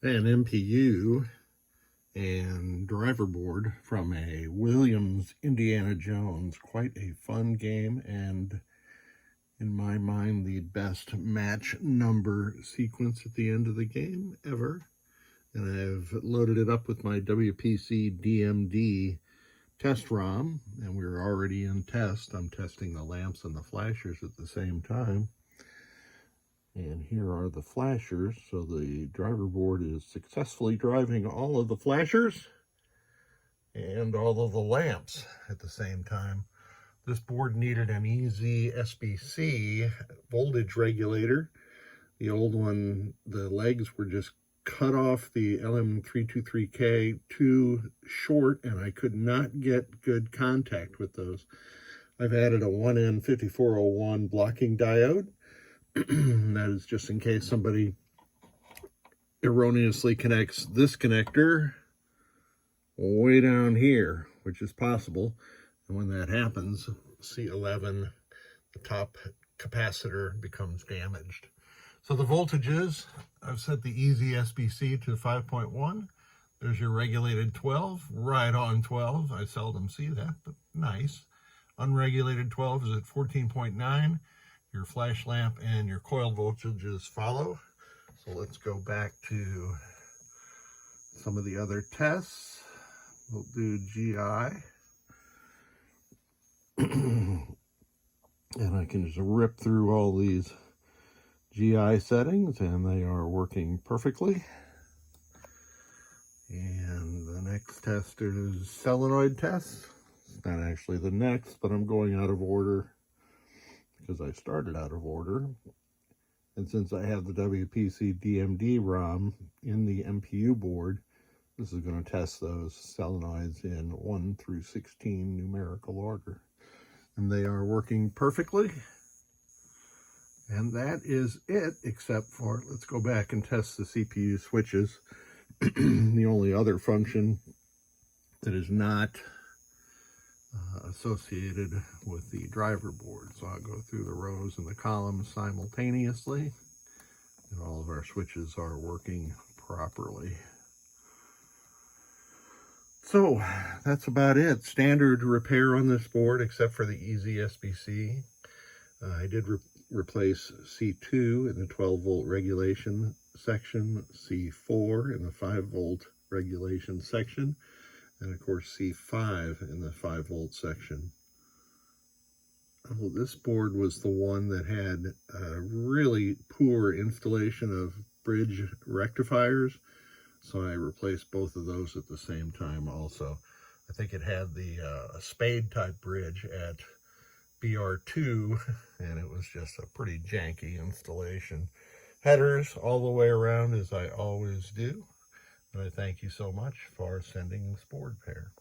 an MPU and driver board from a Williams Indiana Jones. Quite a fun game, and in my mind the best match number sequence at the end of the game ever. And I've loaded it up with my WPC DMD test ROM, and we're already in test. I'm testing the lamps and the flashers at the same time. And here are the flashers. So the driver board is successfully driving all of the flashers and all of the lamps at the same time. This board needed an easy SBC voltage regulator. The old one, the legs were just cut off the LM323K too short, and I could not get good contact with those. I've added a 1N5401 blocking diode. That is just in case somebody erroneously connects this connector way down here, which is possible. And when that happens, C11, the top capacitor, becomes damaged. So the voltages, I've set the easy SBC to 5.1. There's your regulated 12, right on 12. I seldom see that, but nice. Unregulated 12 is at 14.9. Your flash lamp and your coil voltages follow. So let's go back to some of the other tests. We'll do GI. And I can just rip through all these GI settings, and they are working perfectly. And the next test is solenoid test. It's not actually the next, but I'm going out of order because I started out of order. And since I have the WPC DMD ROM in the MPU board, this is going to test those solenoids in 1 through 16 numerical order. And they are working perfectly. And that is it, except for, let's go back and test the CPU switches. The only other function that is not associated with the driver board. So I'll go through the rows and the columns simultaneously, and all of our switches are working properly. So that's about it. Standard repair on this board, except for the easy SBC. I did replace C2 in the 12-volt regulation section, C4 in the 5-volt regulation section, and of course C5 in the 5-volt section. Oh, this board was the one that had a really poor installation of bridge rectifiers, so I replaced both of those at the same time also. I think it had the spade type bridge at BR2, and it was just a pretty janky installation. Headers all the way around, as I always do. And I thank you so much for sending this board pair.